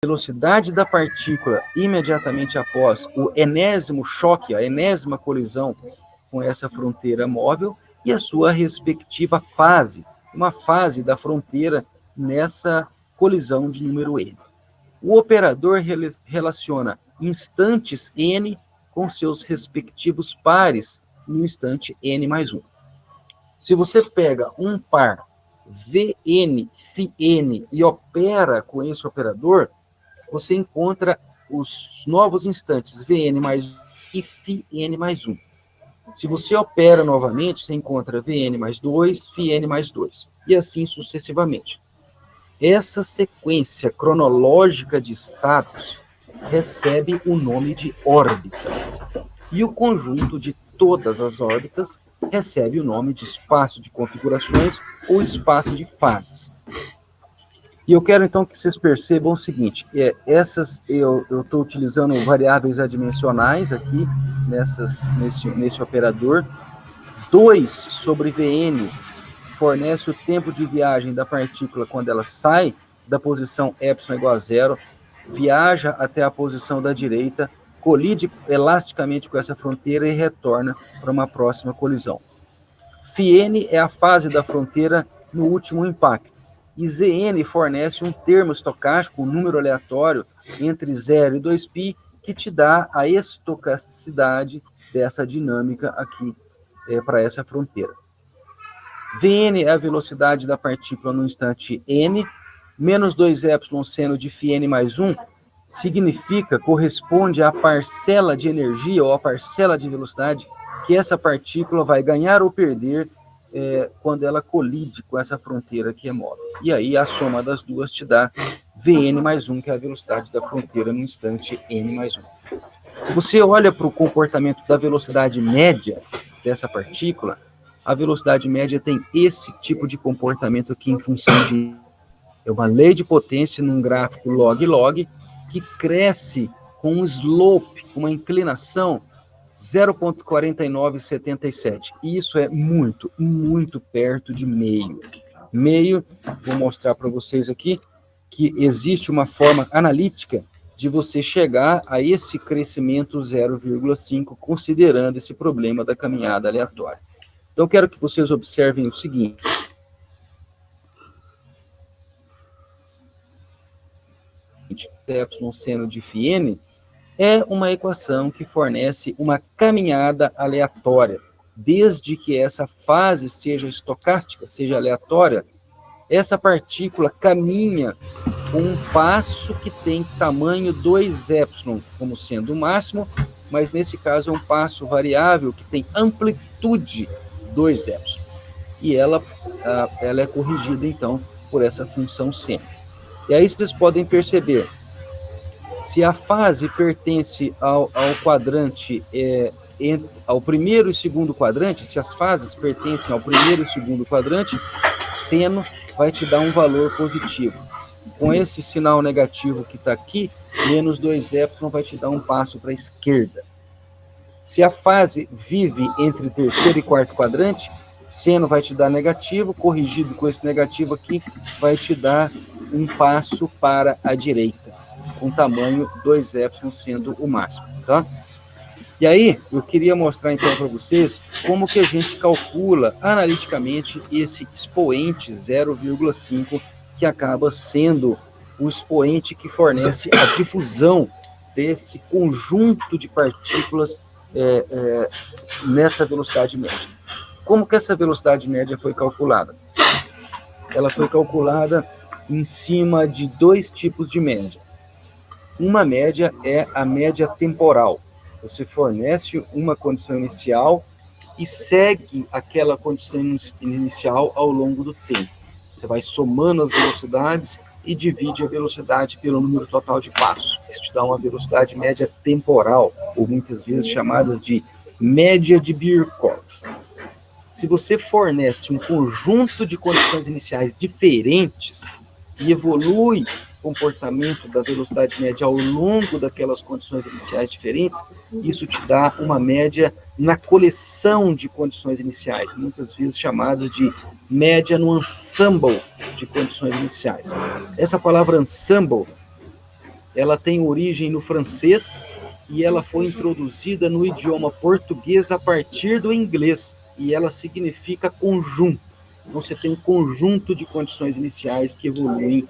velocidade da partícula imediatamente após o enésimo choque, a enésima colisão com essa fronteira móvel e a sua respectiva fase, uma fase da fronteira nessa colisão de número n. O operador relaciona instantes n com seus respectivos pares no instante n mais 1. Se você pega um par Vn, φn e opera com esse operador, você encontra os novos instantes Vn mais 1 e φn mais 1. Se você opera novamente, você encontra Vn mais 2, φn mais 2, e assim sucessivamente. Essa sequência cronológica de estados recebe o nome de órbita, e o conjunto de todas as órbitas recebe o nome de espaço de configurações ou espaço de fases. E eu quero, então, que vocês percebam o seguinte, eu estou utilizando variáveis adimensionais aqui nesse operador. 2 sobre Vn fornece o tempo de viagem da partícula quando ela sai da posição epsilon igual a 0, viaja até a posição da direita, colide elasticamente com essa fronteira e retorna para uma próxima colisão. φn é a fase da fronteira no último impacto. E Zn fornece um termo estocástico, um número aleatório, entre 0 e 2π, que te dá a estocasticidade dessa dinâmica aqui para essa fronteira. Vn é a velocidade da partícula no instante n, menos 2ε seno de φn mais 1, corresponde à parcela de energia ou à parcela de velocidade que essa partícula vai ganhar ou perder quando ela colide com essa fronteira que é móvel. E aí a soma das duas te dá Vn mais 1, que é a velocidade da fronteira no instante n mais 1. Se você olha para o comportamento da velocidade média dessa partícula, a velocidade média tem esse tipo de comportamento aqui em função de uma lei de potência num gráfico log-log que cresce com um slope, uma inclinação 0,4977. E isso é muito, muito perto de meio. Meio, vou mostrar para vocês aqui, que existe uma forma analítica de você chegar a esse crescimento 0,5, considerando esse problema da caminhada aleatória. Então, quero que vocês observem o seguinte. Epsilon seno de φn é uma equação que fornece uma caminhada aleatória. Desde que essa fase seja estocástica, seja aleatória, essa partícula caminha com um passo que tem tamanho 2ε como sendo o máximo, mas nesse caso é um passo variável que tem amplitude 2ε. E ela é corrigida, então, por essa função seno. E aí vocês podem perceber, se a fase pertence ao quadrante, ao primeiro e segundo quadrante, se as fases pertencem ao primeiro e segundo quadrante, o seno vai te dar um valor positivo. Com esse sinal negativo que está aqui, menos 2ε vai te dar um passo para a esquerda. Se a fase vive entre terceiro e quarto quadrante, seno vai te dar negativo, corrigido com esse negativo aqui, vai te dar um passo para a direita, com tamanho 2ε sendo o máximo, tá? E aí, eu queria mostrar então para vocês como que a gente calcula analiticamente esse expoente 0,5, que acaba sendo o expoente que fornece a difusão desse conjunto de partículas nessa velocidade média. Como que essa velocidade média foi calculada? Ela foi calculada em cima de 2 tipos de média. Uma média é a média temporal. Você fornece uma condição inicial e segue aquela condição inicial ao longo do tempo. Você vai somando as velocidades e divide a velocidade pelo número total de passos. Isso te dá uma velocidade média temporal, ou muitas vezes chamadas de média de Birkhoff. Se você fornece um conjunto de condições iniciais diferentes e evolui o comportamento da velocidade média ao longo daquelas condições iniciais diferentes, isso te dá uma média na coleção de condições iniciais, muitas vezes chamadas de média no ensemble de condições iniciais. Essa palavra ensemble ela tem origem no francês e ela foi introduzida no idioma português a partir do inglês, e ela significa conjunto. Então, você tem um conjunto de condições iniciais que evoluem,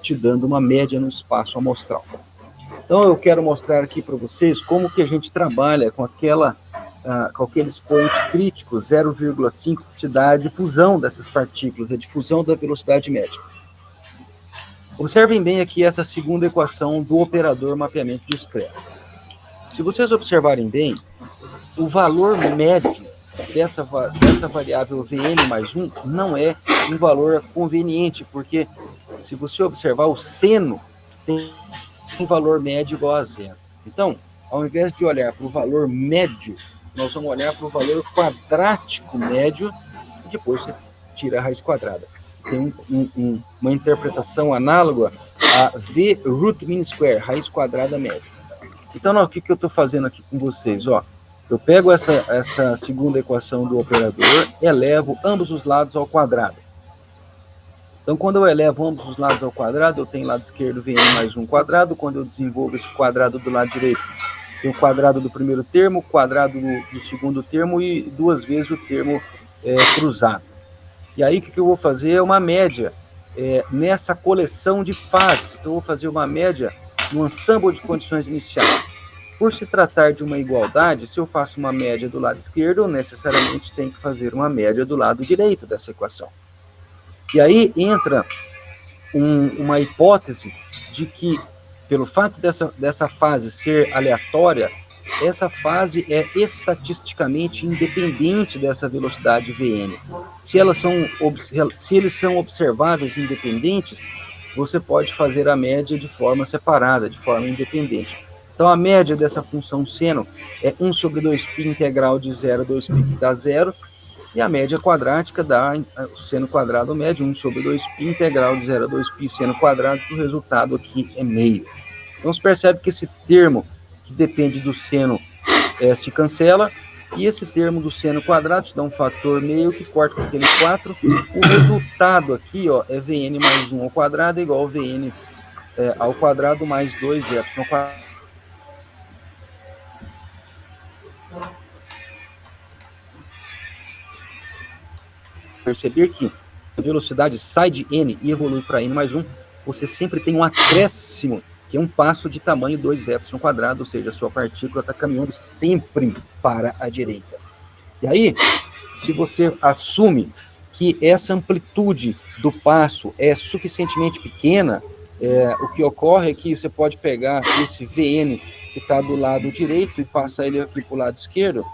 te dando uma média no espaço amostral. Então, eu quero mostrar aqui para vocês como que a gente trabalha com aquele expoente crítico 0,5, que te dá a difusão dessas partículas, a difusão da velocidade média. Observem bem aqui essa segunda equação do operador mapeamento discreto. Se vocês observarem bem, o valor médio dessa variável Vn mais 1 não é um valor conveniente, porque se você observar, o seno tem um valor médio igual a zero. Então, ao invés de olhar para o valor médio, nós vamos olhar para o valor quadrático médio e depois você tira a raiz quadrada. Tem uma interpretação análoga a V root mean square, raiz quadrada média. Então, o que eu estou fazendo aqui com vocês? Ó, eu pego essa segunda equação do operador, elevo ambos os lados ao quadrado. Então, quando eu elevo ambos os lados ao quadrado, eu tenho lado esquerdo Vn mais 1 quadrado. Quando eu desenvolvo esse quadrado do lado direito, tem o quadrado do primeiro termo, o quadrado do segundo termo e 2 vezes o termo cruzado. E aí, o que eu vou fazer é uma média nessa coleção de fases. Então, eu vou fazer uma média no ensemble de condições iniciais. Por se tratar de uma igualdade, se eu faço uma média do lado esquerdo, eu necessariamente tenho que fazer uma média do lado direito dessa equação. E aí entra uma hipótese de que, pelo fato dessa fase ser aleatória, essa fase é estatisticamente independente dessa velocidade Vn. Se eles são observáveis independentes, você pode fazer a média de forma separada, de forma independente. Então, a média dessa função seno é 1 sobre 2π integral de 0 a 2π, que dá 0, e a média quadrática dá o seno quadrado médio, 1 sobre 2π integral de 0 a 2π seno quadrado, que o resultado aqui é meio. Então, você percebe que esse termo que depende do seno se cancela, e esse termo do seno quadrado te dá um fator meio que corta com aquele 4. O resultado aqui, ó, é Vn mais 1 ao quadrado igual a Vn ao quadrado mais 2y ao quadrado. Perceber que a velocidade sai de n e evolui para n mais 1, você sempre tem um acréscimo, que é um passo de tamanho 2y², ou seja, a sua partícula está caminhando sempre para a direita. E aí, se você assume que essa amplitude do passo é suficientemente pequena, o que ocorre é que você pode pegar esse Vn que está do lado direito e passar ele aqui para o lado esquerdo,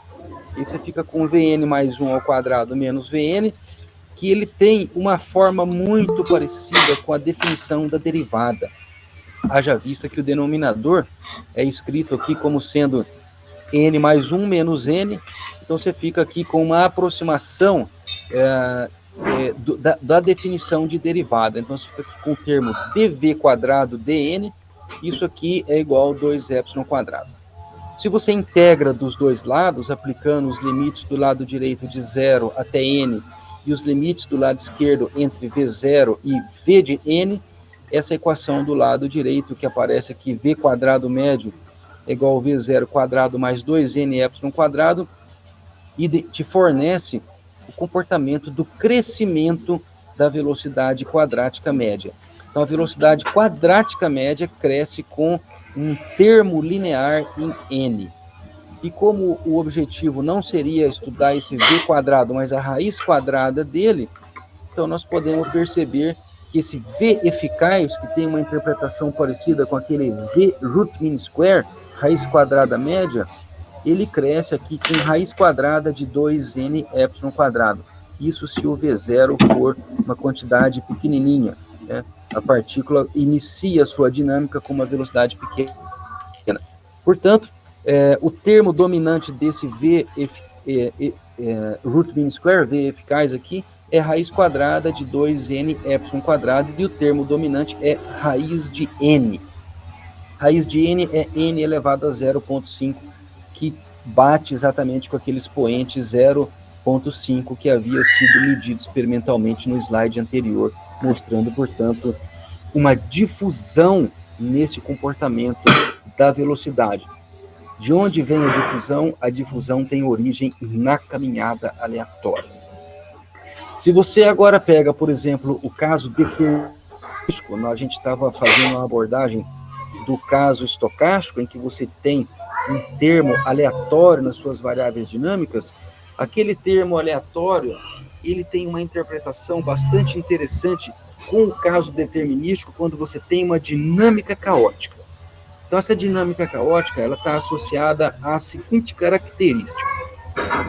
e você fica com Vn mais 1 ao quadrado menos Vn, que ele tem uma forma muito parecida com a definição da derivada. Haja vista que o denominador é escrito aqui como sendo n mais 1 menos n, então você fica aqui com uma aproximação da definição de derivada. Então você fica aqui com o termo dv quadrado dn, isso aqui é igual a 2y². Se você integra dos dois lados, aplicando os limites do lado direito de 0 até n, e os limites do lado esquerdo entre V0 e V de n, essa equação do lado direito que aparece aqui, V quadrado médio é igual a V0 quadrado mais 2ny², e te fornece o comportamento do crescimento da velocidade quadrática média. Então, a velocidade quadrática média cresce com um termo linear em n. E como o objetivo não seria estudar esse v quadrado, mas a raiz quadrada dele, então nós podemos perceber que esse v eficaz, que tem uma interpretação parecida com aquele v root mean square, raiz quadrada média, ele cresce aqui com raiz quadrada de 2ny². Isso se o v0 for uma quantidade pequenininha, né? A partícula inicia a sua dinâmica com uma velocidade pequena. Portanto, o termo dominante desse V root mean square, V eficaz aqui, é raiz quadrada de 2ny², e o termo dominante é raiz de n. Raiz de n é n elevado a 0,5, que bate exatamente com aquele expoente 0,5 que havia sido medido experimentalmente no slide anterior, mostrando, portanto, uma difusão nesse comportamento da velocidade. De onde vem a difusão? A difusão tem origem na caminhada aleatória. Se você agora pega, por exemplo, o caso determinístico, a gente estava fazendo uma abordagem do caso estocástico, em que você tem um termo aleatório nas suas variáveis dinâmicas, aquele termo aleatório, ele tem uma interpretação bastante interessante com o caso determinístico, quando você tem uma dinâmica caótica. Então, essa dinâmica caótica, ela está associada à seguinte característica.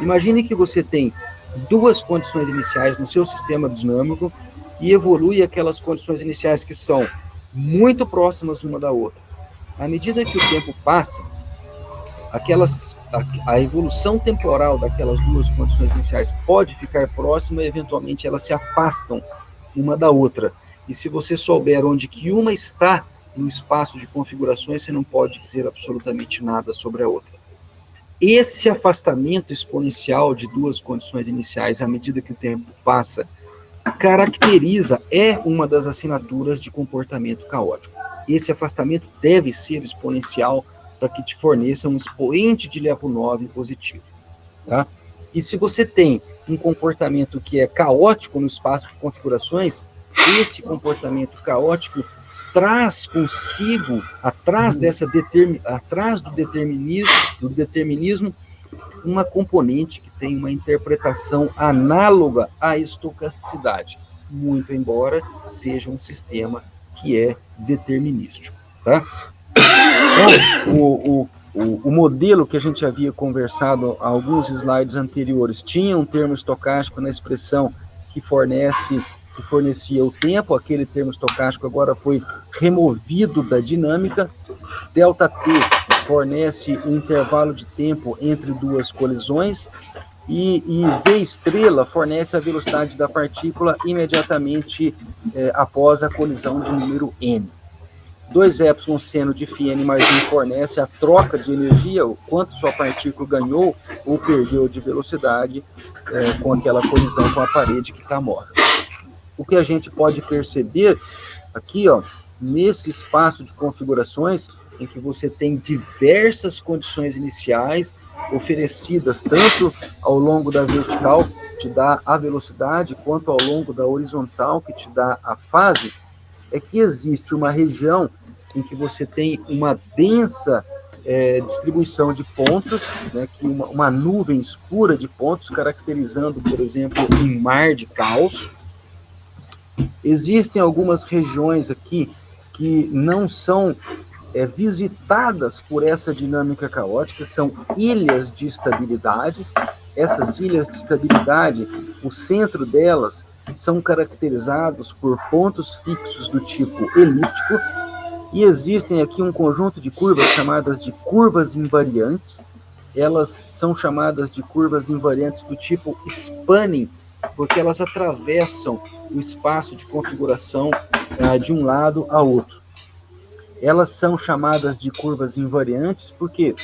Imagine que você tem duas condições iniciais no seu sistema dinâmico e evolui aquelas condições iniciais que são muito próximas uma da outra. À medida que o tempo passa, a evolução temporal daquelas duas condições iniciais pode ficar próxima e, eventualmente, elas se afastam uma da outra. E se você souber onde que uma está no espaço de configurações, você não pode dizer absolutamente nada sobre a outra. Esse afastamento exponencial de duas condições iniciais, à medida que o tempo passa, é uma das assinaturas de comportamento caótico. Esse afastamento deve ser exponencial para que te forneça um expoente de Lyapunov positivo. Tá? E se você tem um comportamento que é caótico no espaço de configurações, esse comportamento caótico traz consigo, atrás do determinismo, uma componente que tem uma interpretação análoga à estocasticidade, muito embora seja um sistema que é determinístico. Tá? Então, o modelo que a gente havia conversado há alguns slides anteriores tinha um termo estocástico na expressão que fornecia o tempo. Aquele termo estocástico agora foi removido da dinâmica. ΔT fornece um intervalo de tempo entre duas colisões e V estrela fornece a velocidade da partícula imediatamente após a colisão de número n. 2 epsilon seno de φn mais 1 fornece a troca de energia, o quanto sua partícula ganhou ou perdeu de velocidade com aquela colisão com a parede que está morta. O que a gente pode perceber aqui, nesse espaço de configurações, em que você tem diversas condições iniciais oferecidas tanto ao longo da vertical, que te dá a velocidade, quanto ao longo da horizontal, que te dá a fase, é que existe uma região em que você tem uma densa distribuição de pontos, né, que uma nuvem escura de pontos, caracterizando, por exemplo, um mar de caos. Existem algumas regiões aqui que não são visitadas por essa dinâmica caótica, são ilhas de estabilidade. Essas ilhas de estabilidade, o centro delas são caracterizados por pontos fixos do tipo elíptico, e existem aqui um conjunto de curvas chamadas de curvas invariantes. Elas são chamadas de curvas invariantes do tipo spanning, porque elas atravessam o espaço de configuração de um lado a outro. Elas são chamadas de curvas invariantes porque,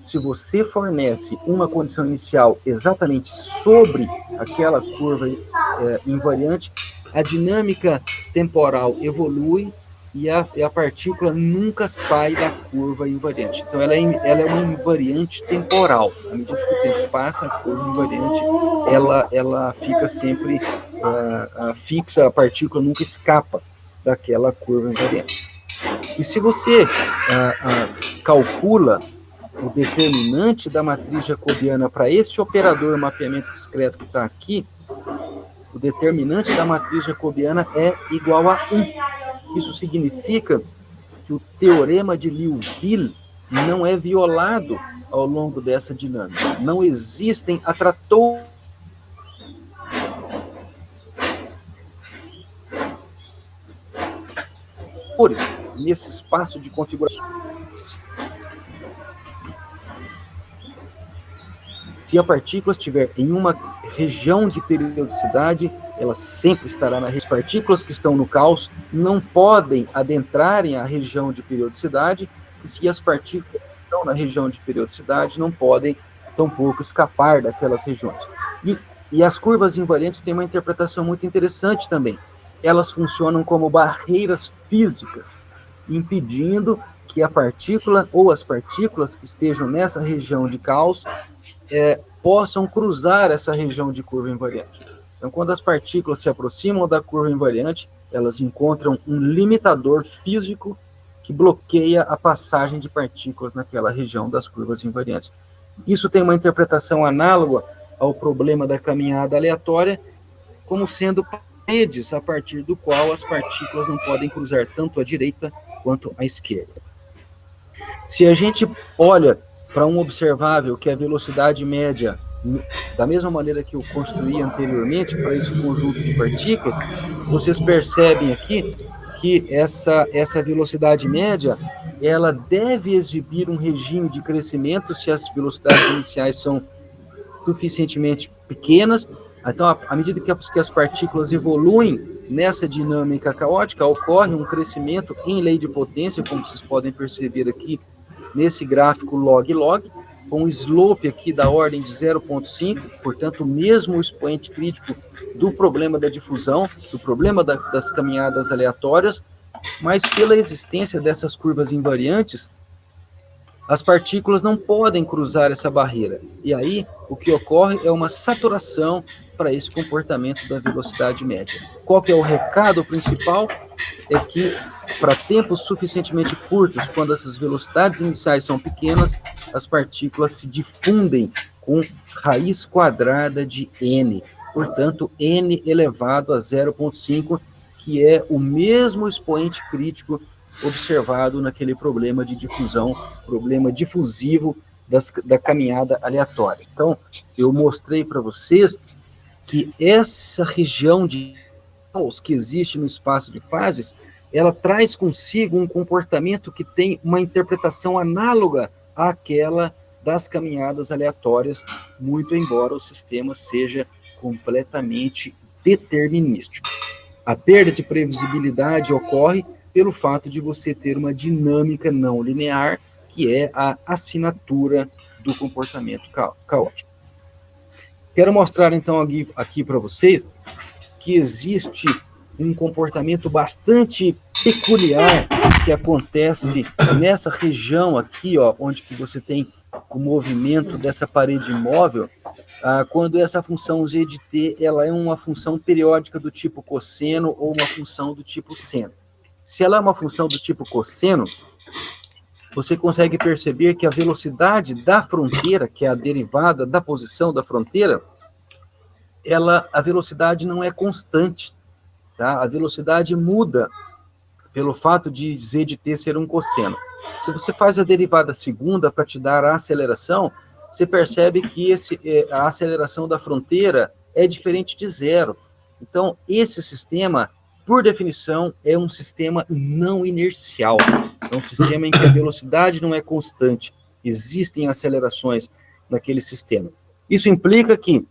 se você fornece uma condição inicial exatamente sobre aquela curva invariante, a dinâmica temporal evolui e a partícula nunca sai da curva invariante. Então, ela é uma invariante temporal. À medida que o tempo passa, a curva invariante ela fica sempre fixa, a partícula nunca escapa daquela curva invariante. E se você calcula o determinante da matriz jacobiana para este operador mapeamento discreto que está aqui, o determinante da matriz jacobiana é igual a 1. Isso significa que o teorema de Liouville não é violado ao longo dessa dinâmica. Não existem atratores nesse espaço de configuração. Se a partícula estiver em uma região de periodicidade, ela sempre estará na região. As partículas que estão no caos não podem adentrarem a região de periodicidade, e se as partículas que estão na região de periodicidade não podem, tampouco, escapar daquelas regiões. E as curvas invariantes têm uma interpretação muito interessante também. Elas funcionam como barreiras físicas impedindo que a partícula ou as partículas que estejam nessa região de caos possam cruzar essa região de curva invariante. Então, quando as partículas se aproximam da curva invariante, elas encontram um limitador físico que bloqueia a passagem de partículas naquela região das curvas invariantes. Isso tem uma interpretação análoga ao problema da caminhada aleatória, como sendo paredes a partir do qual as partículas não podem cruzar tanto à direita quanto à esquerda. Se a gente olha para um observável que a velocidade média, da mesma maneira que eu construí anteriormente para esse conjunto de partículas, vocês percebem aqui que essa velocidade média, ela deve exibir um regime de crescimento se as velocidades iniciais são suficientemente pequenas. Então, à medida que as partículas evoluem nessa dinâmica caótica, ocorre um crescimento em lei de potência, como vocês podem perceber aqui nesse gráfico log-log, com um slope aqui da ordem de 0,5, portanto, mesmo o expoente crítico do problema da difusão, do problema das caminhadas aleatórias, mas pela existência dessas curvas invariantes, as partículas não podem cruzar essa barreira. E aí, o que ocorre é uma saturação para esse comportamento da velocidade média. Qual que é o recado principal? É que, para tempos suficientemente curtos, quando essas velocidades iniciais são pequenas, as partículas se difundem com raiz quadrada de n. Portanto, n elevado a 0,5, que é o mesmo expoente crítico observado naquele problema de difusão, problema difusivo da caminhada aleatória. Então, eu mostrei para vocês que essa região de caos que existe no espaço de fases, ela traz consigo um comportamento que tem uma interpretação análoga àquela das caminhadas aleatórias, muito embora o sistema seja completamente determinístico. A perda de previsibilidade ocorre pelo fato de você ter uma dinâmica não linear, que é a assinatura do comportamento caótico. Quero mostrar, então, aqui para vocês que existe um comportamento bastante peculiar que acontece nessa região aqui, ó, onde que você tem o movimento dessa parede imóvel, quando essa função g de t ela é uma função periódica do tipo cosseno ou uma função do tipo seno. Se ela é uma função do tipo cosseno, você consegue perceber que a velocidade da fronteira, que é a derivada da posição da fronteira, a velocidade não é constante. Tá? A velocidade muda pelo fato de z de t ser um cosseno. Se você faz a derivada segunda para te dar a aceleração, você percebe que a aceleração da fronteira é diferente de zero. Então, esse sistema, por definição, é um sistema não inercial. É um sistema em que a velocidade não é constante. Existem acelerações naquele sistema. Isso implica que,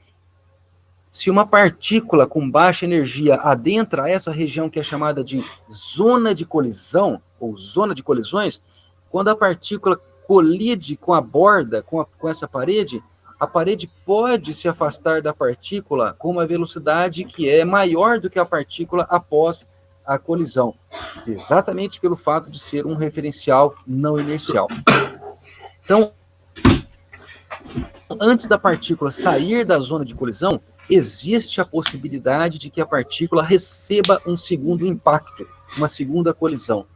se uma partícula com baixa energia adentra essa região que é chamada de zona de colisão, ou zona de colisões, quando a partícula colide com a borda, com essa parede, a parede pode se afastar da partícula com uma velocidade que é maior do que a partícula após a colisão, exatamente pelo fato de ser um referencial não inercial. Então, antes da partícula sair da zona de colisão, existe a possibilidade de que a partícula receba um segundo impacto, uma segunda colisão.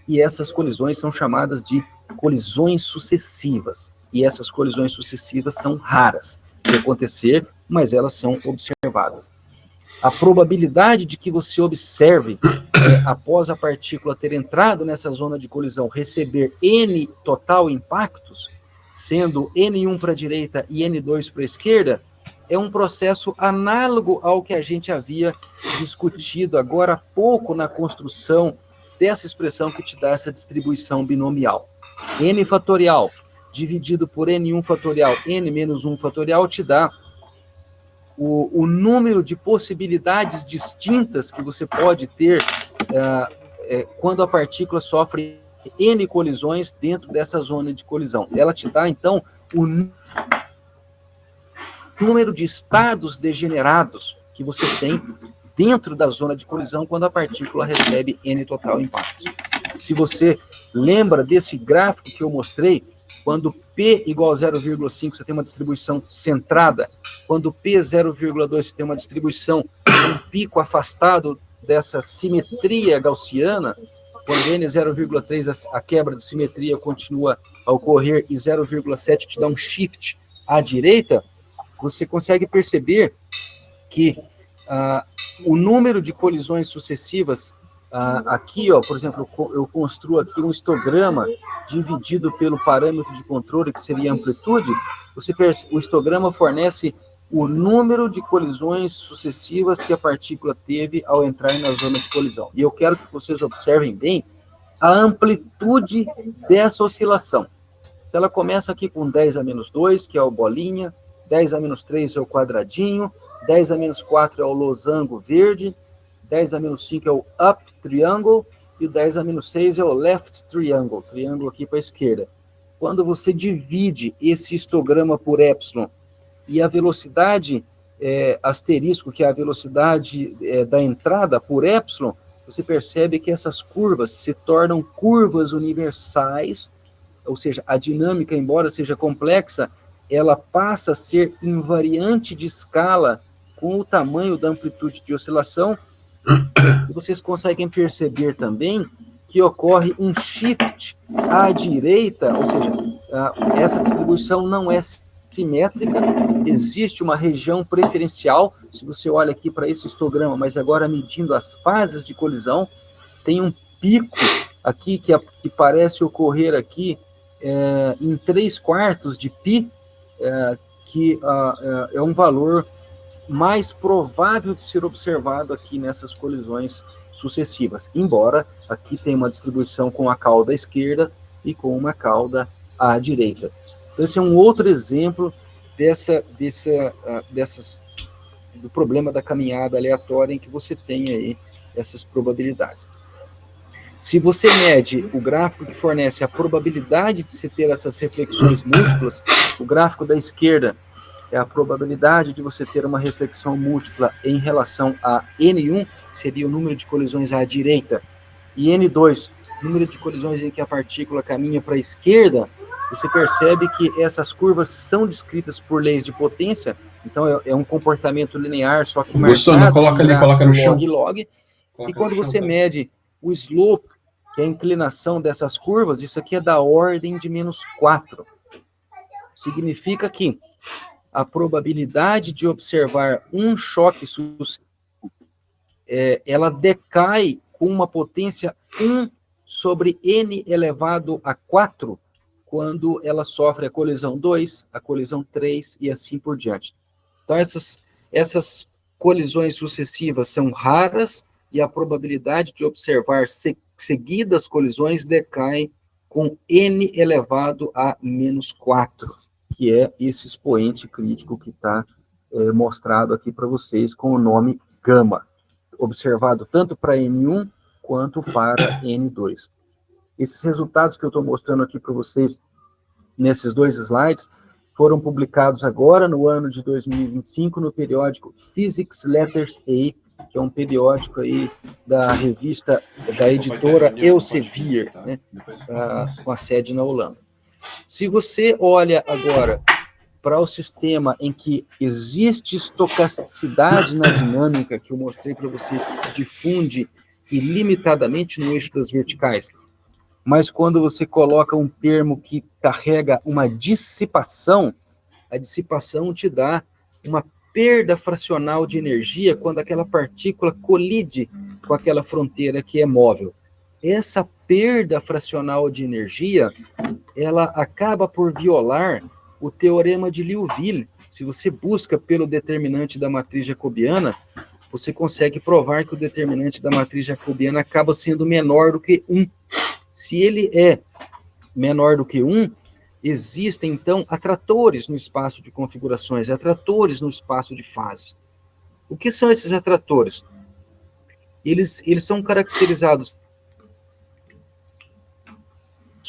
E essas colisões são chamadas de colisões sucessivas. E essas colisões sucessivas são raras de acontecer, mas elas são observadas. A probabilidade de que você observe, após a partícula ter entrado nessa zona de colisão, receber N total impactos, sendo N1 para a direita e N2 para a esquerda, é um processo análogo ao que a gente havia discutido agora há pouco na construção dessa expressão que te dá essa distribuição binomial. N fatorial dividido por N1 fatorial, N menos 1 fatorial, te dá o número de possibilidades distintas que você pode ter quando a partícula sofre N colisões dentro dessa zona de colisão. Ela te dá, então, o número de estados degenerados que você tem dentro da zona de colisão quando a partícula recebe N total impactos. Se você lembra desse gráfico que eu mostrei, quando P igual a 0,5, você tem uma distribuição centrada. Quando P é 0,2, você tem uma distribuição, um pico afastado dessa simetria gaussiana. Quando N é 0,3, a quebra de simetria continua a ocorrer e 0,7 te dá um shift à direita. Você consegue perceber que o número de colisões sucessivas aqui, ó, por exemplo, eu construo aqui um histograma dividido pelo parâmetro de controle, que seria a amplitude. O histograma fornece o número de colisões sucessivas que a partícula teve ao entrar na zona de colisão. E eu quero que vocês observem bem a amplitude dessa oscilação. Então, ela começa aqui com 10 a menos 2, que é o bolinha, 10 a menos 3 é o quadradinho, 10 a menos 4 é o losango verde, 10 a menos 5 é o up triangle, e o 10 a menos 6 é o left triangle, triângulo aqui para a esquerda. Quando você divide esse histograma por epsilon e a velocidade asterisco, que é a velocidade da entrada por epsilon, você percebe que essas curvas se tornam curvas universais, ou seja, a dinâmica, embora seja complexa, ela passa a ser invariante de escala com o tamanho da amplitude de oscilação. E vocês conseguem perceber também que ocorre um shift à direita, ou seja, essa distribuição não é simétrica, existe uma região preferencial. Se você olha aqui para esse histograma, mas agora medindo as fases de colisão, tem um pico aqui que parece ocorrer aqui em 3/4 de π, que é um valor mais provável de ser observado aqui nessas colisões sucessivas, embora aqui tem uma distribuição com a cauda à esquerda e com uma cauda à direita. Então, esse é um outro exemplo do problema da caminhada aleatória, em que você tem aí essas probabilidades. Se você mede o gráfico que fornece a probabilidade de se ter essas reflexões múltiplas, o gráfico da esquerda é a probabilidade de você ter uma reflexão múltipla em relação a N1, seria o número de colisões à direita, e N2, número de colisões em que a partícula caminha para a esquerda. Você percebe que essas curvas são descritas por leis de potência, então é um comportamento linear, só que marcado coloca ali, coloca no chão. log. E quando você mede o slope, que é a inclinação dessas curvas, isso aqui é da ordem de -4. Significa que a probabilidade de observar um choque sucessivo, ela decai com uma potência 1 sobre n elevado a 4, quando ela sofre a colisão 2, a colisão 3 e assim por diante. Então, essas colisões sucessivas são raras e a probabilidade de observar seguidas colisões decai com n elevado a -4, que é esse expoente crítico que está mostrado aqui para vocês com o nome gama, observado tanto para N1 quanto para N2. Esses resultados que eu estou mostrando aqui para vocês nesses dois slides foram publicados agora no ano de 2025 no periódico Physics Letters A, que é um periódico aí da revista da editora Elsevier, né, com a sede na Holanda. Se você olha agora para o sistema em que existe estocasticidade na dinâmica, que eu mostrei para vocês, que se difunde ilimitadamente no eixo das verticais, mas quando você coloca um termo que carrega uma dissipação, a dissipação te dá uma perda fracional de energia quando aquela partícula colide com aquela fronteira que é móvel. Essa perda fracional de energia, ela acaba por violar o teorema de Liouville. Se você busca pelo determinante da matriz jacobiana, você consegue provar que o determinante da matriz jacobiana acaba sendo menor do que 1. Se ele é menor do que 1, existem, então, atratores no espaço de configurações, atratores no espaço de fases. O que são esses atratores? Eles são caracterizados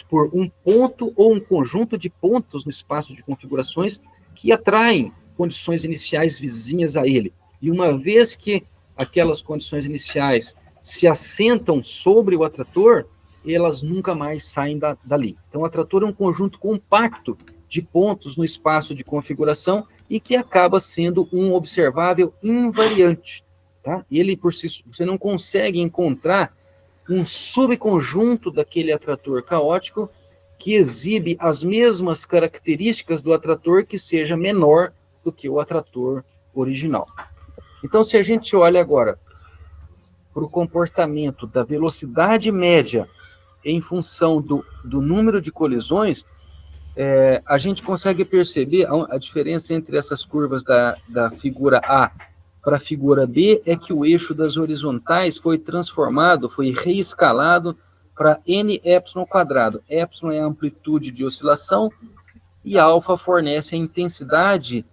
por um ponto ou um conjunto de pontos no espaço de configurações que atraem condições iniciais vizinhas a ele. E uma vez que aquelas condições iniciais se assentam sobre o atrator, elas nunca mais saem dali. Então, o atrator é um conjunto compacto de pontos no espaço de configuração e que acaba sendo um observável invariante. Tá? Ele, por si, você não consegue encontrar um subconjunto daquele atrator caótico que exibe as mesmas características do atrator que seja menor do que o atrator original. Então, se a gente olha agora para o comportamento da velocidade média em função do número de colisões, a gente consegue perceber a diferença entre essas curvas da figura A para a figura B é que o eixo das horizontais foi transformado, foi reescalado para n epsilon quadrado. Epsilon é a amplitude de oscilação e alfa fornece a intensidade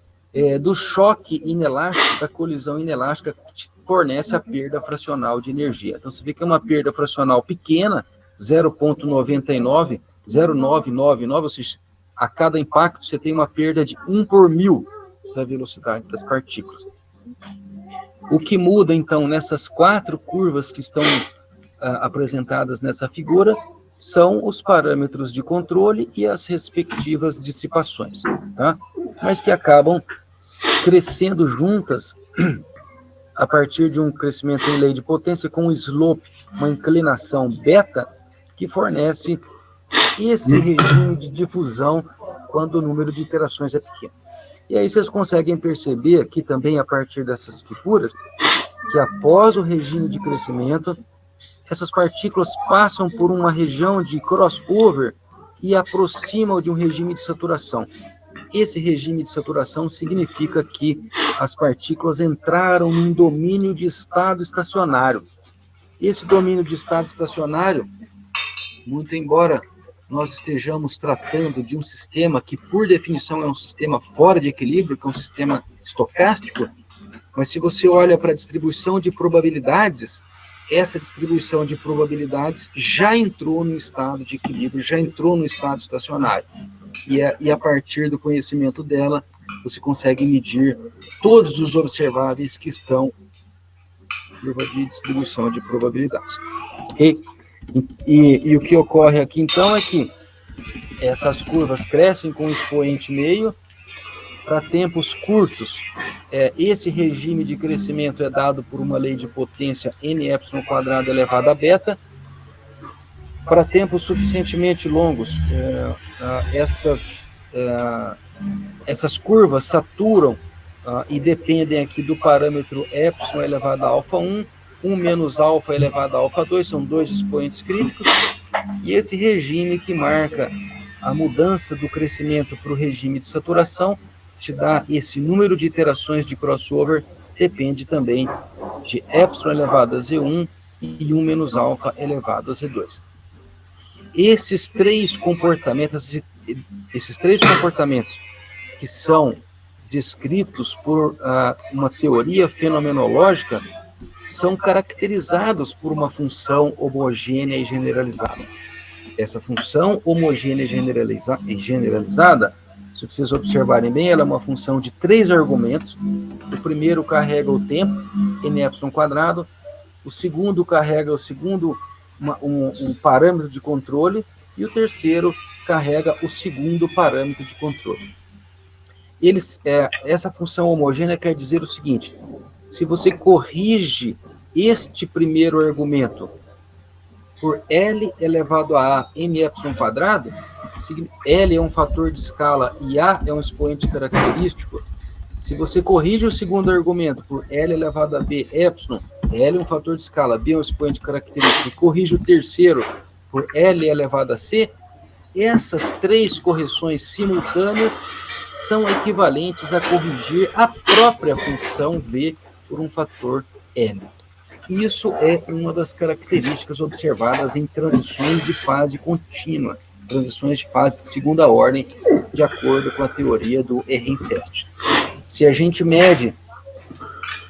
do choque inelástico, da colisão inelástica, que fornece a perda fracional de energia. Então, você vê que é uma perda fracional pequena, 0,99, 0,999, ou seja, a cada impacto você tem uma perda de 1 por 1000 da velocidade das partículas. O que muda, então, nessas 4 curvas que estão apresentadas nessa figura são os parâmetros de controle e as respectivas dissipações, tá? Mas que acabam crescendo juntas a partir de um crescimento em lei de potência com um slope, uma inclinação beta, que fornece esse regime de difusão quando o número de iterações é pequeno. E aí vocês conseguem perceber aqui também, a partir dessas figuras, que após o regime de crescimento, essas partículas passam por uma região de crossover e aproximam de um regime de saturação. Esse regime de saturação significa que as partículas entraram num domínio de estado estacionário. Esse domínio de estado estacionário, muito embora nós estejamos tratando de um sistema que, por definição, é um sistema fora de equilíbrio, que é um sistema estocástico, mas se você olha para a distribuição de probabilidades, essa distribuição de probabilidades já entrou no estado de equilíbrio, já entrou no estado estacionário. E a partir do conhecimento dela, você consegue medir todos os observáveis que estão na curva de distribuição de probabilidades. Ok? E o que ocorre aqui, então, é que essas curvas crescem com expoente meio para tempos curtos. Esse regime de crescimento é dado por uma lei de potência n epsilon quadrado elevado a beta. Para tempos suficientemente longos, essas curvas saturam e dependem aqui do parâmetro epsilon elevado a alfa 1, 1 menos alfa elevado a alfa 2, são 2 expoentes críticos, e esse regime que marca a mudança do crescimento para o regime de saturação, te dá esse número de iterações de crossover, depende também de epsilon elevado a Z1 e 1 menos alfa elevado a Z2. Esses três comportamentos que são descritos por uma teoria fenomenológica são caracterizados por uma função homogênea e generalizada. Essa função homogênea e generalizada, se vocês observarem bem, ela é uma função de 3 argumentos. O primeiro carrega o tempo, n epsilon quadrado. O segundo carrega um parâmetro de controle, e o terceiro carrega o segundo parâmetro de controle. Essa função homogênea quer dizer o seguinte: se você corrige este primeiro argumento por L elevado a n epsilon quadrado, L é um fator de escala e A é um expoente característico. Se você corrige o segundo argumento por L elevado a B epsilon, L é um fator de escala, B é um expoente característico, e corrige o terceiro por L elevado a C, essas 3 correções simultâneas são equivalentes a corrigir a própria função V por um fator N. Isso é uma das características observadas em transições de fase contínua, transições de fase de segunda ordem, de acordo com a teoria do Ehrenfest. Se a gente mede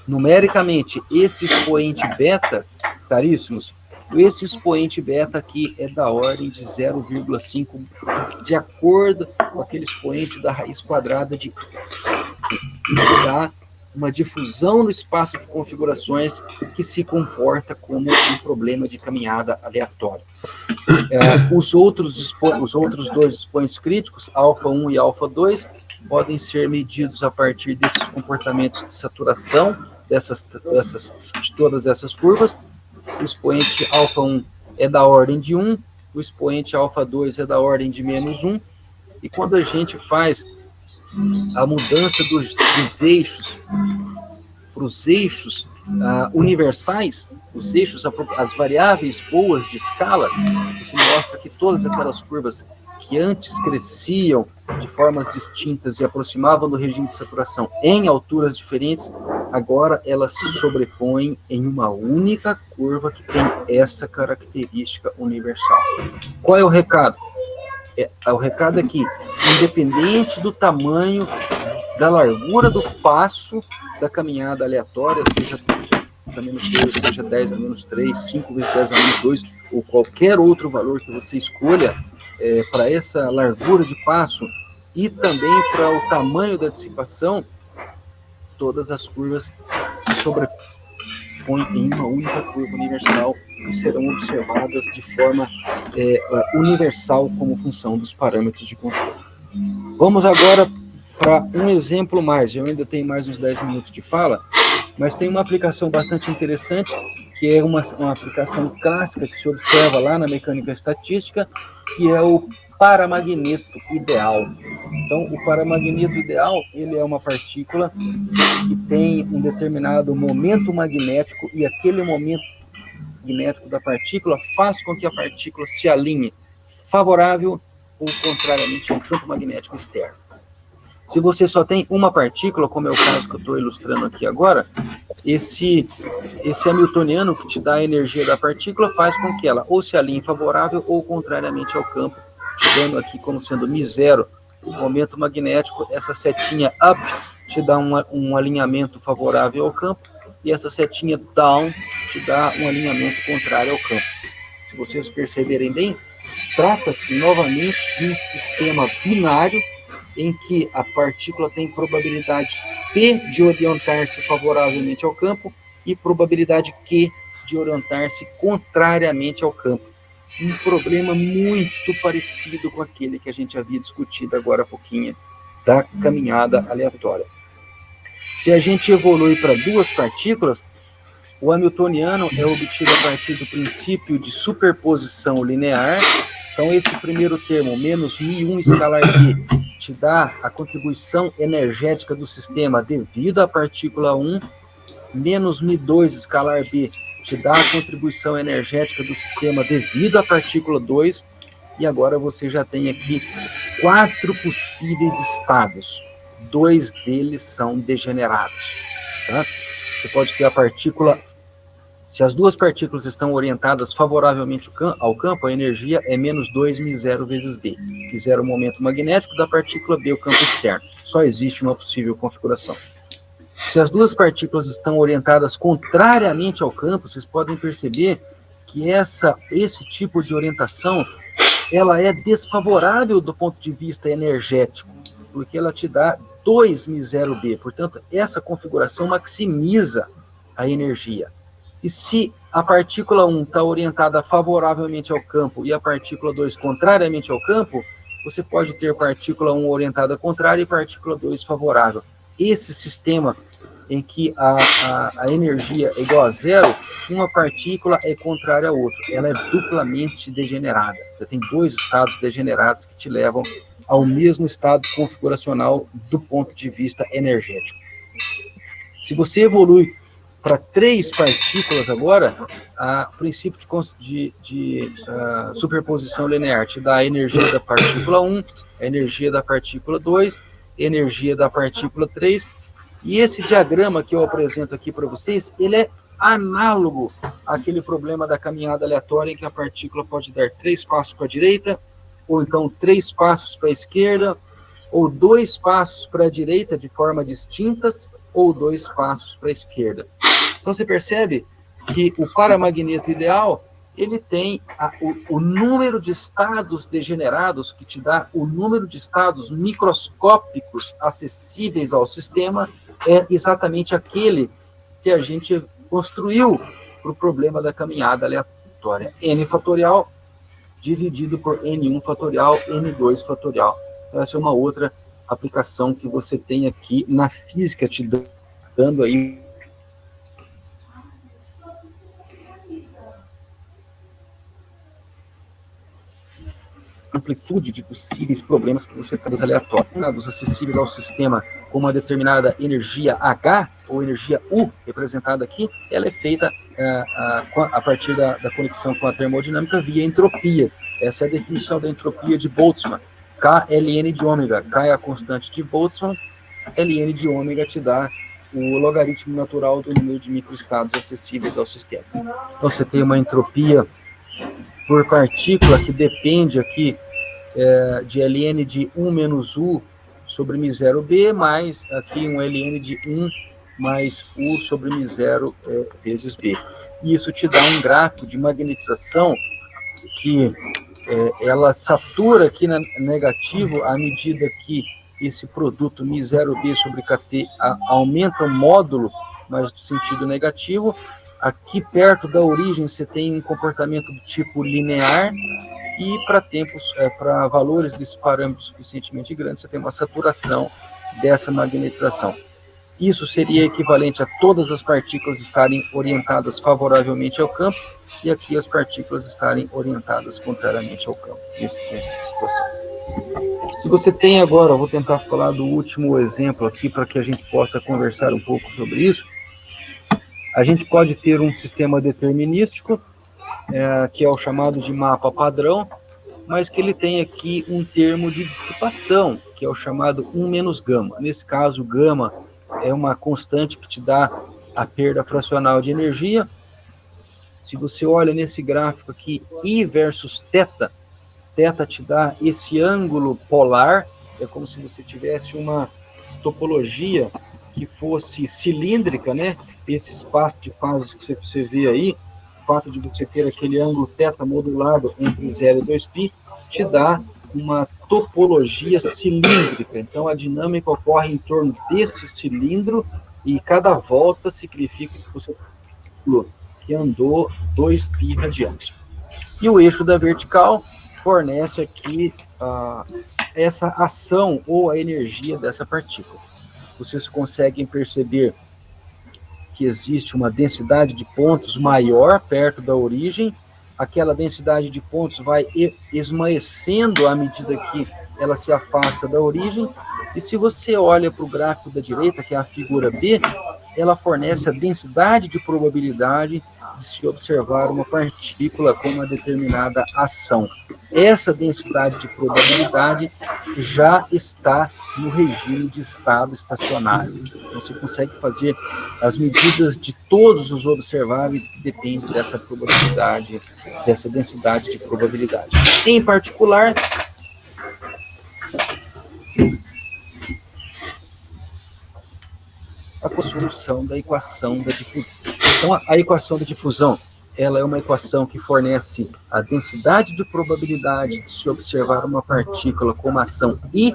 numericamente esse expoente beta, caríssimos, esse expoente beta aqui é da ordem de 0,5, de acordo com aquele expoente da raiz quadrada de que te dá uma difusão no espaço de configurações que se comporta como um problema de caminhada aleatória. Os outros dois expoentes críticos, alfa 1 e alfa 2, podem ser medidos a partir desses comportamentos de saturação de todas essas curvas. O expoente alfa 1 é da ordem de 1, o expoente alfa 2 é da ordem de -1, e quando a gente faz a mudança dos eixos para os eixos universais, os eixos, as variáveis boas de escala, você mostra que todas aquelas curvas que antes cresciam de formas distintas e aproximavam do regime de saturação em alturas diferentes, agora elas se sobrepõem em uma única curva que tem essa característica universal. Qual é o recado? O recado é que, independente do tamanho, da largura do passo da caminhada aleatória, seja a menos 2, seja 10 a menos 3, 5 vezes 10 a menos 2, ou qualquer outro valor que você escolha para essa largura de passo, e também para o tamanho da dissipação, todas as curvas se sobrepõem em uma única curva universal e serão observadas de forma universal como função dos parâmetros de controle. Vamos agora para um exemplo mais. Eu ainda tenho mais uns 10 minutos de fala, mas tem uma aplicação bastante interessante, que é uma aplicação clássica que se observa lá na mecânica estatística, que é o paramagneto ideal. Então, o paramagneto ideal, ele é uma partícula que tem um determinado momento magnético, e aquele momento magnético da partícula faz com que a partícula se alinhe favorável ou contrariamente a um campo magnético externo. Se você só tem uma partícula, como é o caso que eu estou ilustrando aqui agora, esse hamiltoniano que te dá a energia da partícula faz com que ela ou se alinhe favorável ou contrariamente ao campo, te dando aqui como sendo μ0 o momento magnético. Essa setinha up te dá um alinhamento favorável ao campo, e essa setinha down te dá um alinhamento contrário ao campo. Se vocês perceberem bem, trata-se novamente de um sistema binário em que a partícula tem probabilidade P de orientar-se favoravelmente ao campo e probabilidade Q de orientar-se contrariamente ao campo. Um problema muito parecido com aquele que a gente havia discutido agora há pouquinho, da caminhada aleatória. Se a gente evolui para duas partículas, o hamiltoniano é obtido a partir do princípio de superposição linear. Então, esse primeiro termo, menos μ1 escalar b, te dá a contribuição energética do sistema devido à partícula 1, menos μ2 escalar b te dá a contribuição energética do sistema devido à partícula 2, e agora você já tem aqui 4 possíveis estados. 2 deles são degenerados. Tá? Você pode ter a partícula... Se as duas partículas estão orientadas favoravelmente ao campo, a energia é menos 2 μ0 vezes b, que zero o momento magnético da partícula b, o campo externo. Só existe uma possível configuração. Se as duas partículas estão orientadas contrariamente ao campo, vocês podem perceber que esse tipo de orientação ela é desfavorável do ponto de vista energético, porque ela te dá 2 μ0b. Portanto, essa configuração maximiza a energia. E se a partícula 1 está orientada favoravelmente ao campo e a partícula 2 contrariamente ao campo, você pode ter partícula 1 orientada contrária e partícula 2 favorável. Esse sistema em que a energia é igual a zero, uma partícula é contrária à outra. Ela é duplamente degenerada. Você tem 2 estados degenerados que te levam ao mesmo estado configuracional do ponto de vista energético. Se você evolui para 3 partículas agora, o princípio de superposição linear te dá a energia da partícula 1, a energia da partícula 2, a energia da partícula 3, e esse diagrama que eu apresento aqui para vocês, ele é análogo àquele problema da caminhada aleatória em que a partícula pode dar 3 passos para a direita, ou então 3 passos para a esquerda, ou 2 passos para a direita de forma distintas, ou 2 passos para a esquerda. Então você percebe que o paramagneto ideal, ele tem o número de estados degenerados, que te dá o número de estados microscópicos acessíveis ao sistema, é exatamente aquele que a gente construiu para o problema da caminhada aleatória. N fatorial dividido por N1 fatorial, N2 fatorial. Então, essa é uma outra aplicação que você tem aqui na física, te dando aí amplitude de possíveis problemas que você tem aleatórios, acessíveis ao sistema com uma determinada energia H, ou energia U, representada aqui, ela é feita a partir da conexão com a termodinâmica via entropia. Essa é a definição da entropia de Boltzmann. KLN de ômega. K é a constante de Boltzmann, Ln de ômega te dá o logaritmo natural do número de microestados acessíveis ao sistema. Então, você tem uma entropia por partícula que depende aqui de Ln de 1 menos U sobre μ0b, mais aqui um Ln de 1 mais U sobre μ0 vezes B. E isso te dá um gráfico de magnetização que ela satura aqui na negativo à medida que esse produto μ0b sobre kt aumenta o módulo, mas no sentido negativo. Aqui perto da origem você tem um comportamento do tipo linear, e para valores desse parâmetro suficientemente grandes, você tem uma saturação dessa magnetização. Isso seria equivalente a todas as partículas estarem orientadas favoravelmente ao campo, e aqui as partículas estarem orientadas contrariamente ao campo, nessa situação. Se você tem agora, eu vou tentar falar do último exemplo aqui, para que a gente possa conversar um pouco sobre isso. A gente pode ter um sistema determinístico, que é o chamado de mapa padrão, mas que ele tem aqui um termo de dissipação, que é o chamado 1 menos gama. Nesse caso, gama é uma constante que te dá a perda fracional de energia. Se você olha nesse gráfico aqui, I versus θ, θ te dá esse ângulo polar, é como se você tivesse uma topologia que fosse cilíndrica, né? Esse espaço de fases que você vê aí, o fato de você ter aquele ângulo θ modulado entre 0 e 2π, te dá uma topologia cilíndrica. Então, a dinâmica ocorre em torno desse cilindro, e cada volta significa que você que andou 2π radianos. E o eixo da vertical fornece aqui essa ação ou a energia dessa partícula. Vocês conseguem perceber que existe uma densidade de pontos maior perto da origem. Aquela densidade de pontos vai esmaecendo à medida que ela se afasta da origem. E se você olha para o gráfico da direita, que é a figura B, ela fornece a densidade de probabilidade de se observar uma partícula com uma determinada ação. Essa densidade de probabilidade já está no regime de estado estacionário. Então, você consegue fazer as medidas de todos os observáveis que dependem dessa probabilidade, dessa densidade de probabilidade. Em particular, a solução da equação da difusão. Então, a equação da difusão, ela é uma equação que fornece a densidade de probabilidade de se observar uma partícula com uma ação I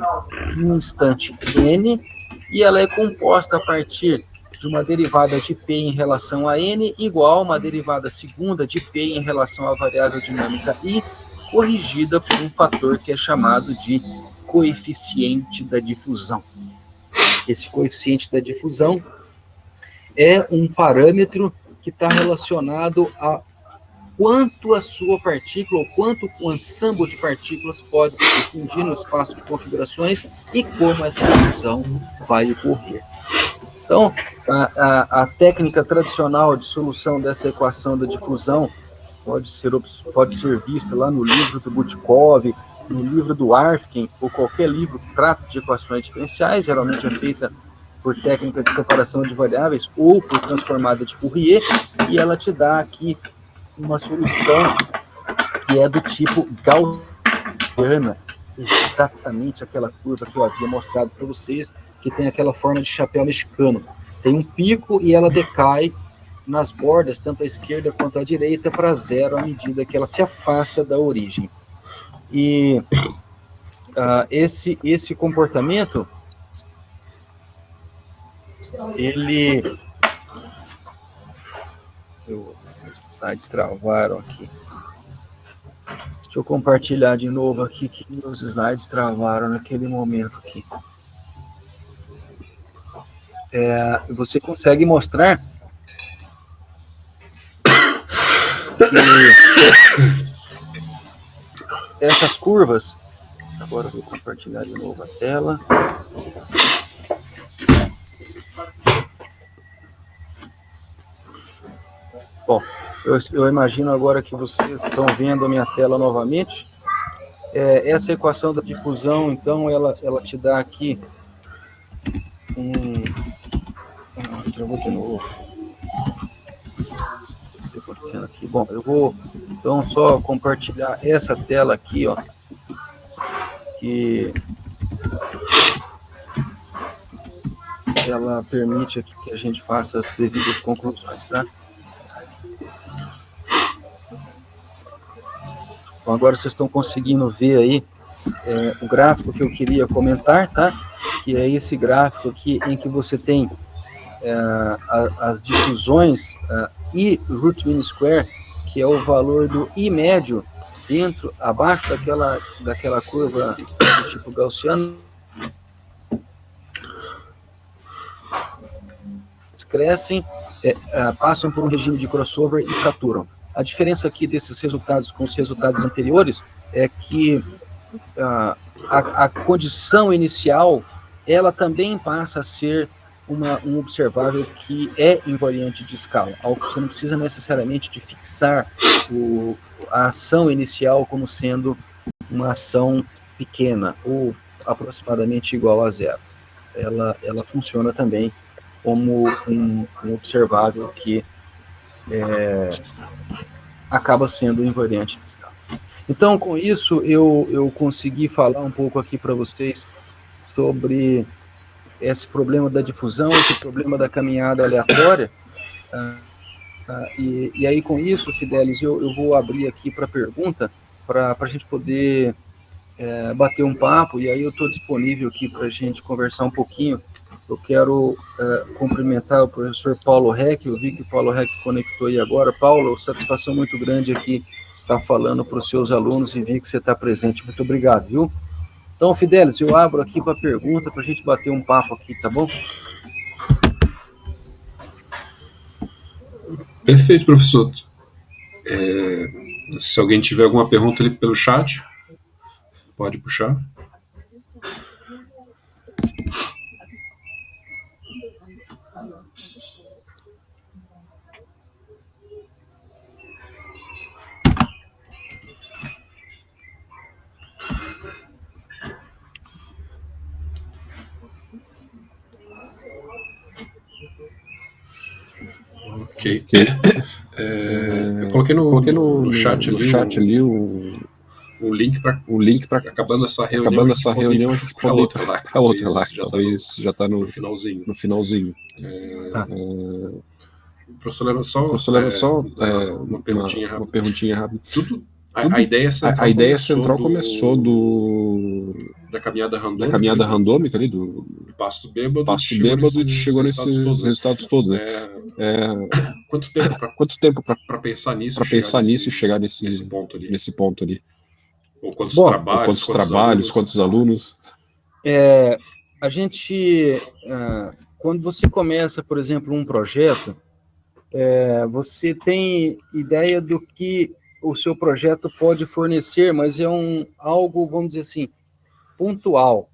em um instante n, e ela é composta a partir de uma derivada de P em relação a n igual a uma derivada segunda de P em relação à variável dinâmica I, corrigida por um fator que é chamado de coeficiente da difusão. Esse coeficiente da difusão é um parâmetro que está relacionado a quanto a sua partícula, ou quanto o ensemble de partículas pode se difundir no espaço de configurações e como essa difusão vai ocorrer. Então, a técnica tradicional de solução dessa equação da difusão pode ser vista lá no livro do Butkov, no livro do Arfken, ou qualquer livro que trata de equações diferenciais. Geralmente é feita por técnica de separação de variáveis ou por transformada de Fourier, e ela te dá aqui uma solução que é do tipo gaussiana, exatamente aquela curva que eu havia mostrado para vocês, que tem aquela forma de chapéu mexicano. Tem um pico e ela decai nas bordas, tanto à esquerda quanto à direita, para zero à medida que ela se afasta da origem. E esse comportamento, ele... Os slides travaram aqui. Deixa eu compartilhar de novo aqui, que meus slides travaram naquele momento aqui. Você consegue mostrar que essas curvas... Agora eu vou compartilhar de novo a tela. Bom, eu imagino agora que vocês estão vendo a minha tela novamente. Essa equação da difusão, então, ela te dá aqui travou de novo. O que está acontecendo aqui? Bom, eu vou então só compartilhar essa tela aqui, ó, que ela permite aqui que a gente faça as devidas conclusões, tá? Então, agora vocês estão conseguindo ver aí o gráfico que eu queria comentar, tá? Que é esse gráfico aqui em que você tem as difusões I root mean square, que é o valor do I médio abaixo daquela curva do tipo gaussiano, crescem, passam por um regime de crossover e saturam. A diferença aqui desses resultados com os resultados anteriores é que a condição inicial, ela também passa a ser um observável que é invariante de escala, algo que você não precisa necessariamente de fixar a ação inicial como sendo uma ação pequena ou aproximadamente igual a zero. Ela funciona também como um observável que acaba sendo invariante de escala. Então, com isso, eu consegui falar um pouco aqui para vocês sobre esse problema da difusão, esse problema da caminhada aleatória. E aí, com isso, Fidelis, eu vou abrir aqui para pergunta, para a gente poder bater um papo, e aí eu estou disponível aqui para a gente conversar um pouquinho. Eu quero cumprimentar o professor Paulo Reck, eu vi que o Paulo Reck conectou aí agora. Paulo, satisfação muito grande aqui estar falando para os seus alunos e vi que você está presente. Muito obrigado, viu? Então, Fidelis, eu abro aqui para pergunta, para a gente bater um papo aqui, tá bom? Perfeito, professor. Se alguém tiver alguma pergunta ali pelo chat, pode puxar. Ok. Eu coloquei no chat ali o link para acabando essa reunião a gente pode ir para outra lá, que talvez já está no finalzinho. Professor Leandro, só uma perguntinha rápida. A ideia central começou da caminhada randômica ali, do passo bêbado, e chegou nesses resultados todos, né? Quanto tempo para pensar nisso e chegar nesse ponto ali? Ou quantos trabalhos, quantos alunos? A gente, quando você começa, por exemplo, um projeto, você tem ideia do que o seu projeto pode fornecer, mas é algo, vamos dizer assim, pontual.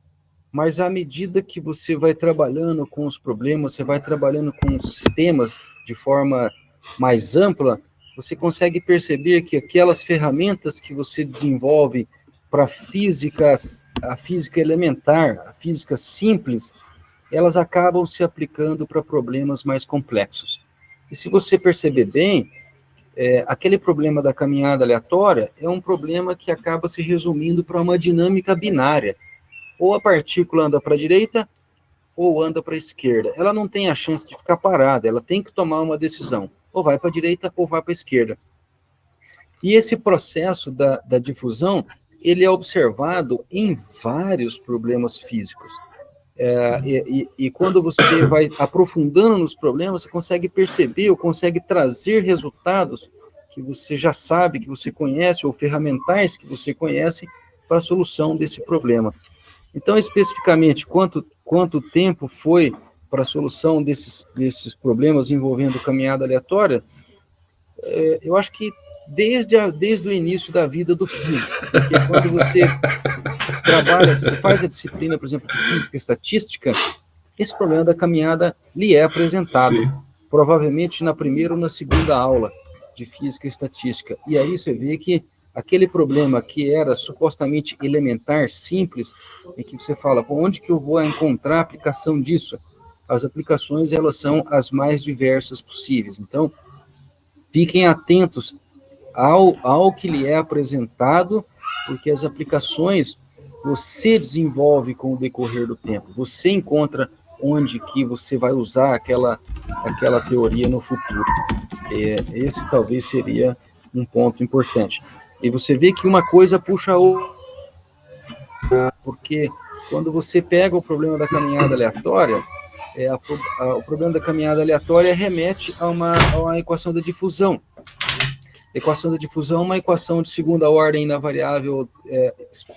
Mas à medida que você vai trabalhando com os problemas, você vai trabalhando com os sistemas de forma mais ampla, você consegue perceber que aquelas ferramentas que você desenvolve para a física elementar, a física simples, elas acabam se aplicando para problemas mais complexos. E se você perceber bem, aquele problema da caminhada aleatória é um problema que acaba se resumindo para uma dinâmica binária. Ou a partícula anda para a direita, ou anda para a esquerda. Ela não tem a chance de ficar parada, ela tem que tomar uma decisão. Ou vai para a direita, ou vai para a esquerda. E esse processo da difusão, ele é observado em vários problemas físicos. E quando você vai aprofundando nos problemas, você consegue perceber ou consegue trazer resultados que você já sabe, que você conhece, ou ferramentais que você conhece para a solução desse problema. Então, especificamente, quanto tempo foi para a solução desses problemas envolvendo caminhada aleatória? Eu acho que desde o início da vida do físico, porque quando você trabalha, você faz a disciplina, por exemplo, de física e estatística, esse problema da caminhada lhe é apresentado, sim, provavelmente na primeira ou na segunda aula de física e estatística. E aí você vê que aquele problema que era supostamente elementar, simples, em que você fala, onde que eu vou encontrar a aplicação disso? As aplicações, elas são as mais diversas possíveis. Então, fiquem atentos ao que lhe é apresentado, porque as aplicações você desenvolve com o decorrer do tempo. Você encontra onde que você vai usar aquela teoria no futuro. Esse talvez seria um ponto importante. E você vê que uma coisa puxa a outra, porque quando você pega o problema da caminhada aleatória, o problema da caminhada aleatória remete a uma equação da difusão. Equação da difusão é uma equação de segunda ordem na variável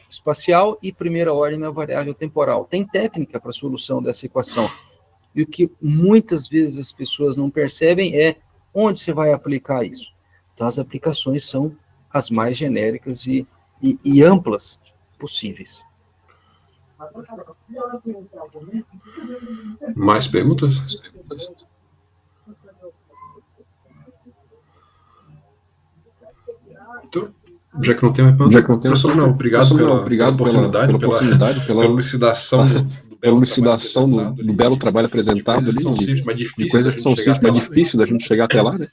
espacial e primeira ordem na variável temporal. Tem técnica para a solução dessa equação. E o que muitas vezes as pessoas não percebem é onde você vai aplicar isso. Então, as aplicações são as mais genéricas e amplas possíveis. Mais perguntas? Então, já que não tem mais perguntas, professor Manuel, obrigado pela oportunidade, pela elucidação do belo trabalho apresentado ali, de coisas que são simples, mas difíceis da gente chegar até lá, né?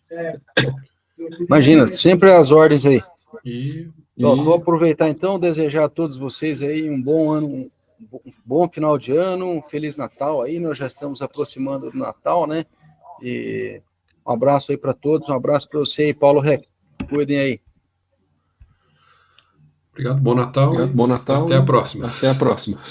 Imagina, sempre as ordens aí. Vou aproveitar então, desejar a todos vocês aí um bom ano, um bom final de ano, um Feliz Natal aí, nós já estamos aproximando do Natal, né? E um abraço aí para todos, um abraço para você e Paulo Reck, cuidem aí. Obrigado, bom Natal. Até a próxima.